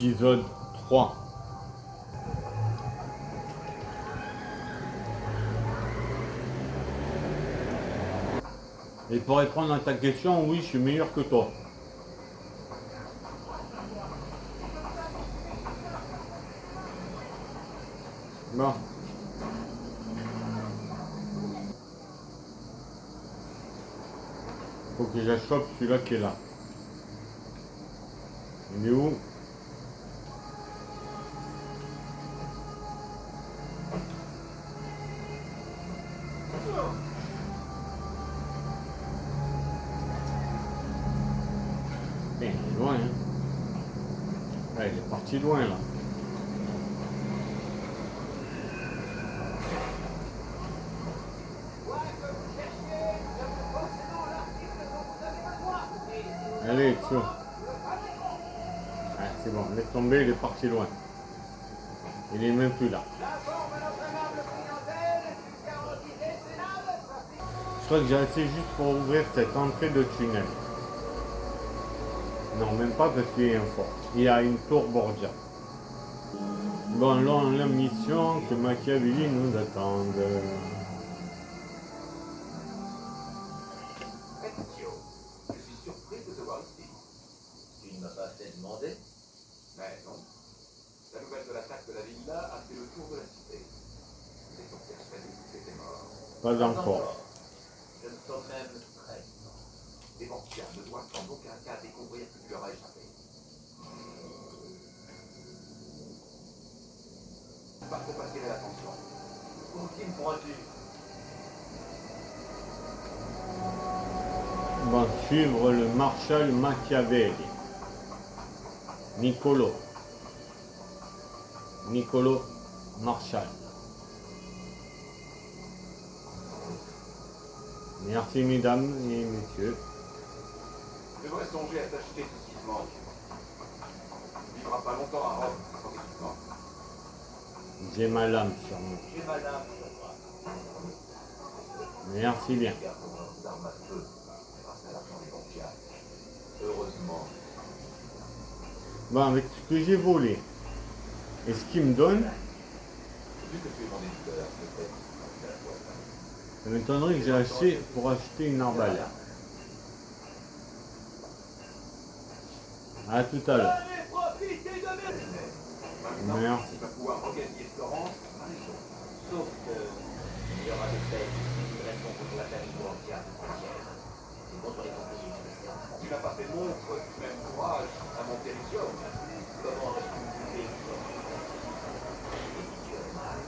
Épisode 3. Et pour répondre à ta question, oui, je suis meilleur que toi. Bon. Faut que j'achoppe celui-là qui est là. Il est où? Il est loin, hein. Là, il est parti loin, là. Allez, sûr. Ah, c'est bon, laisse tomber, il est parti loin. Il est même plus là. Je crois que j'ai assez juste pour ouvrir cette entrée de tunnel. Non, même pas parce qu'il y a un fort. Il y a une tour Borgia. Bon, là, la mission que Machiavelli nous attende. Ezio, je suis surpris de te voir ici. Tu ne m'as pas fait demander? Mais non. La nouvelle de l'attaque de la villa a fait le tour de la cité. Nous étions persuadés que tu étais mort. Pas encore. Je me sens même très vivant. Les banquiers ne doivent en aucun cas découvrir que tu leur as échappé. Pas trop attirer l'attention. Pour qui me prends-tu? Va suivre le maréchal Machiavelli. Niccolo Marshall. Merci mesdames et messieurs. Je devrais songer à t'acheter tout ce qui te manque. Tu ne vivras pas longtemps à Rome sans équipement. J'ai ma lame sur moi. J'ai ma lame sur moi. Merci bien. Gardons nos armes à feu grâce à l'argent des banquiers. Heureusement. Bon, avec ce que j'ai volé et ce qu'il me donne, Vu que tu es mon éditeur, peut-être que la boîte. ça m'étonnerait que j'ai acheté pour acheter une arbalète. À tout à l'heure. Allez, profitez de mes... Maintenant, Merci. tu vas pouvoir regagner Florence à raison. Sauf que il y aura des fêtes qui répondent contre la famille bancaire de Compiègne. Et contre les Templiers, tu le sais. Tu n'as pas fait montre du même courage à Monteriggium. Comment aurais-tu pu vivre et si tu avais mal?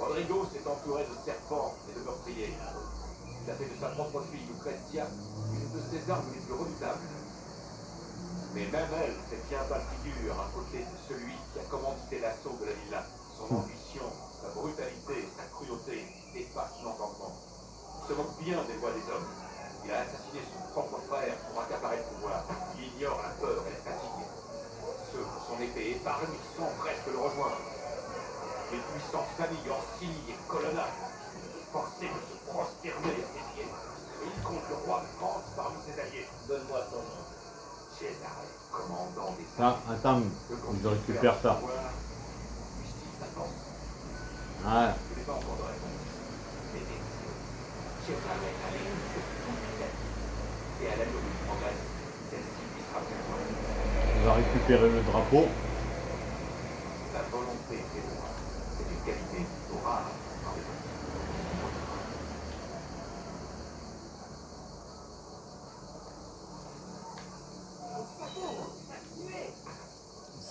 Rodrigo s'est entouré de serpents et de meurtriers. Il a fait de sa propre fille, Lucrezia, une de ses armes les plus redoutables. Mais même elle fait bien pas figure à côté de celui qui a commandité l'assaut de la villa. Son ambition, sa brutalité, sa cruauté dépassent l'entendement. Il se moque bien des voix des hommes. Il a assassiné son propre frère pour accaparer le pouvoir. Il ignore la peur et la fatigue. Ceux que son épée épargne s'empressent de le rejoindre. Les puissantes familles Orsini et Colonna sont forcées de se prosterner à ses pieds. Et il compte le roi de France parmi ses alliés. Donne-moi son nom. César, commandant des Ça, attends, je récupère ça. Justice avance. Ah, Je n'ai pas encore de réponse. Mais Ezio, César est allé sur toute vitesse. Et à l'aide du progrès, celle-ci lui sera plus loin. on va récupérer le drapeau. La volonté fait de moi. C'est une qualité plutôt rare dans les hommes.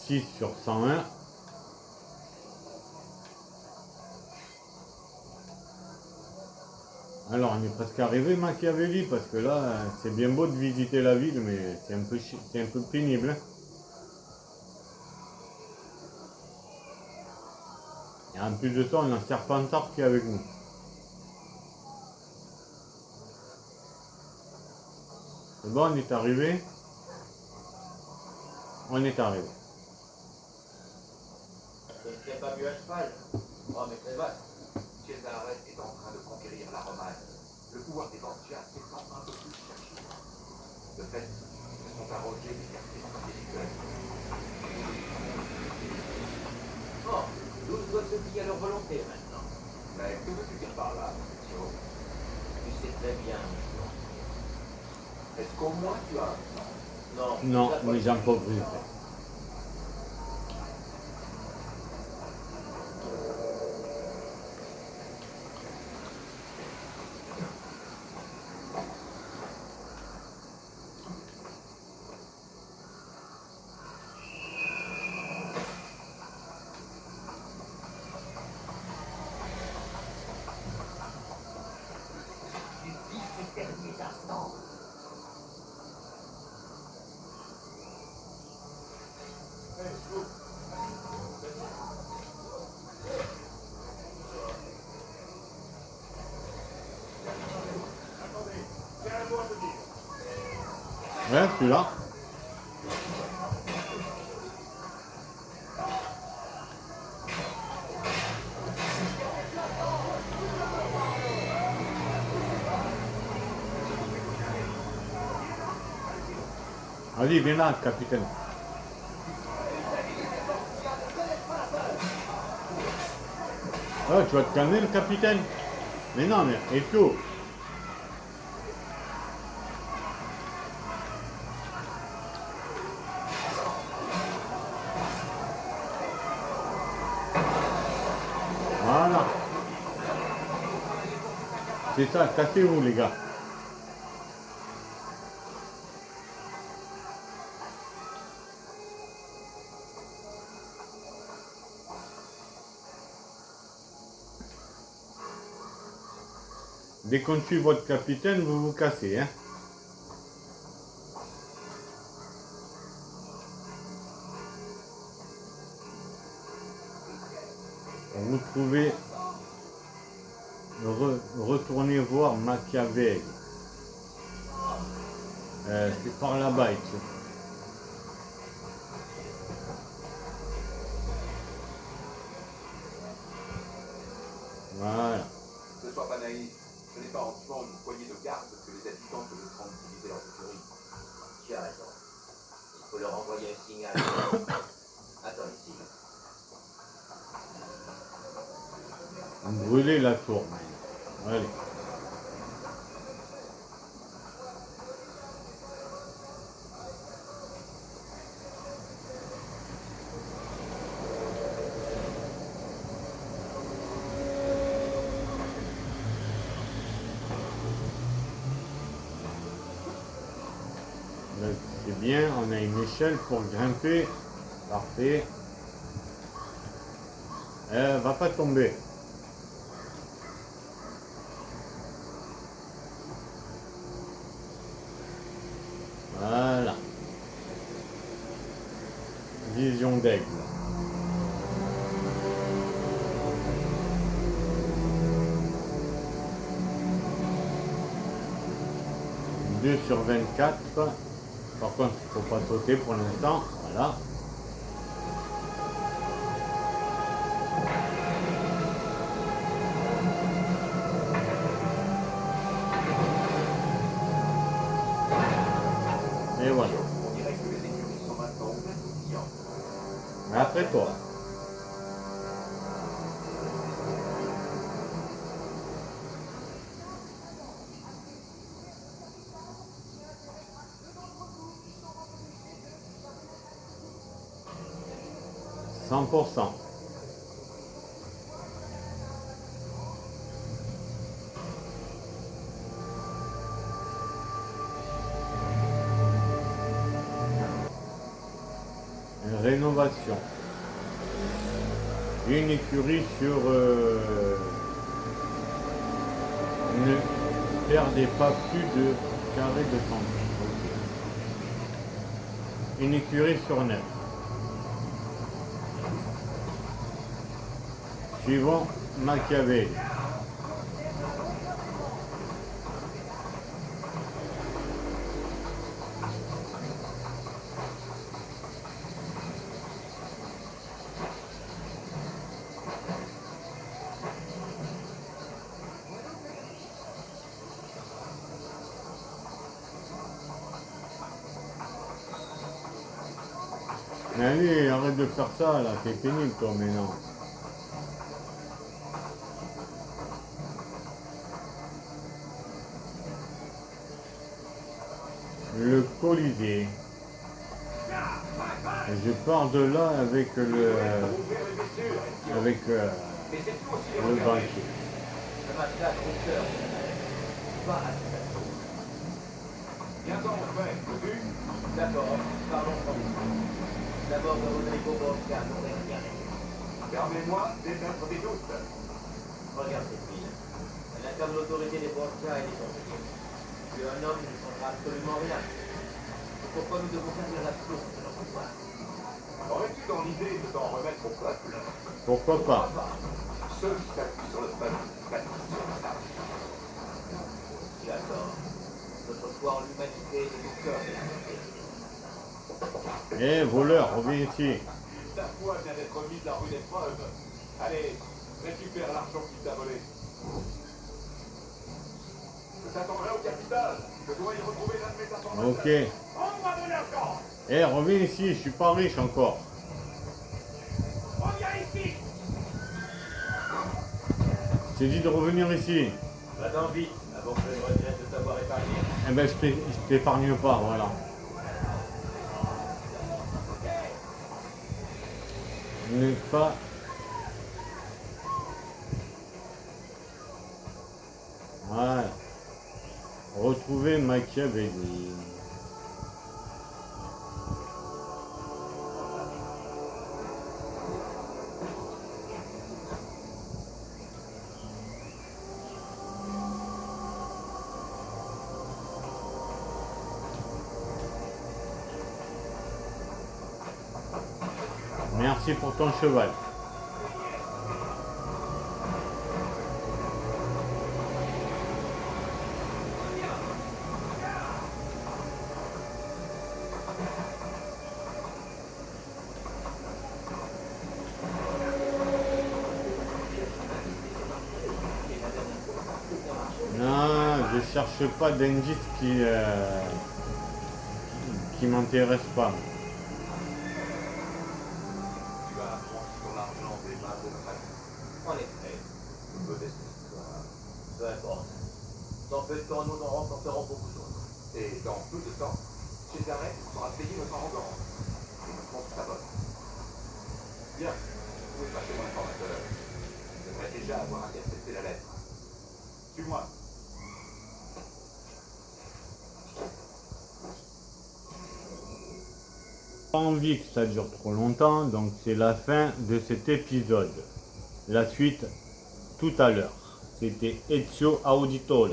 6 sur 101. Alors, on est presque arrivé Machiavelli, parce que là, c'est bien beau de visiter la ville, mais c'est un peu pénible. Et en plus de ça, on a Serpentard qui est avec nous. C'est bon, on est arrivé. On est arrivé. Ce ne serait pas mieux à cheval. Rome est très vaste. César est en train de conquérir la Romagne. Le pouvoir des Borgia s'étend un peu plus chaque jour. De fait, ils se sont arrogés des quartiers intellectuels. t'es maintenant. Mais que veux-tu dire par là, Joe? Tu sais très bien. Est-ce qu'au moins tu as un plan? Non, Non, ça, mais j'improviserai. Tu vis ces derniers instants. Ouais, celui-là. Allez, viens là, capitaine. Oh, tu vas te calmer, le capitaine? Mais non, mais et tout. Voilà. C'est ça, cassez-vous, les gars. Dès qu'on tue votre capitaine, vous vous cassez, hein. Vous trouvez, retournez voir Machiavel. C'est par là-bas, ici. Voilà. Ne sois pas naïf. Ce n'est pas en tuant une poignée de gardes que les habitants connaîtront utiliser leur sécurité. Tu as raison. Il faut leur envoyer un signal. Attends ici. Brûlez la tour, maintenant. Allez. C'est bien, on a une échelle pour grimper. Parfait. Elle va pas tomber. Voilà. Vision d'aigle. « 2 sur 24. Par contre, il ne faut pas sauter pour l'instant. Voilà. Et voilà. On dirait que les écuries sont maintenant ouvertes aux clients. Après toi. « 100%. Rénovation. Une écurie sur... ne perdez pas plus de carré de centre. Okay. Une écurie sur 9. Suivant Machiavel. Mais allez, arrête de faire ça là, t'es pénible toi maintenant. le Colisée. Et je pars de là avec le Ouvrir les blessures, Ezio. avec Mais c'est tout aussi les le regarder. banquier. Le matelas de hauteur, pas assez facile. Bientôt, mon frère, veux-tu? D'accord, parlons sans doute. D'abord de Rodrigo Borgia, n'aurait rien aimé. Permets-moi d'émettre des doutes. Regarde cette ville. Elle incarne l'autorité des Borgia et des conseillers. Tu es un homme qui ne changera absolument rien. C'est pourquoi nous devons servir la source de notre pouvoir. Aurais-tu dans l'idée de t'en remettre au peuple? Pourquoi pas? Ceux qui s'appuient sur le peuple bâtissent sur ça. Tu as tort. Notre foi en l'humanité est au cœur de la vérité. Eh, voleur, reviens ici. Ta foi vient d'être mise à rude épreuve. Allez, récupère l'argent qu'il t'a volé. Je t'attendrai au capital. Je dois y retrouver l'un de mes informateurs. Ok. Rends-moi mon argent. Eh, reviens ici, je suis pas riche encore. Reviens ici. Je t'ai dit de revenir ici. Va-t'en vite, avant que je ne regrette de t'avoir épargné. Eh ben, je t'épargne pas, voilà. Ne pas... Voilà. Retrouver Machiavelli. Merci pour ton cheval. Non, je cherche pas d'indices qui m'intéressent pas. Tu as franchi ton argent des mains de notre ami. En effet, Une modeste histoire. peu importe. Dans peu de temps, nous en remporterons beaucoup d'autres. Et dans peu de temps, Césarès pourra payer notre arrogance. Et notre compte s'abonne. Bien, où est passé mon informateur? Je devrais déjà avoir intercepté la lettre. Suis-moi. Pas envie que ça dure trop longtemps, donc c'est la fin de cet épisode. La suite tout à l'heure. C'était Ezio Auditore.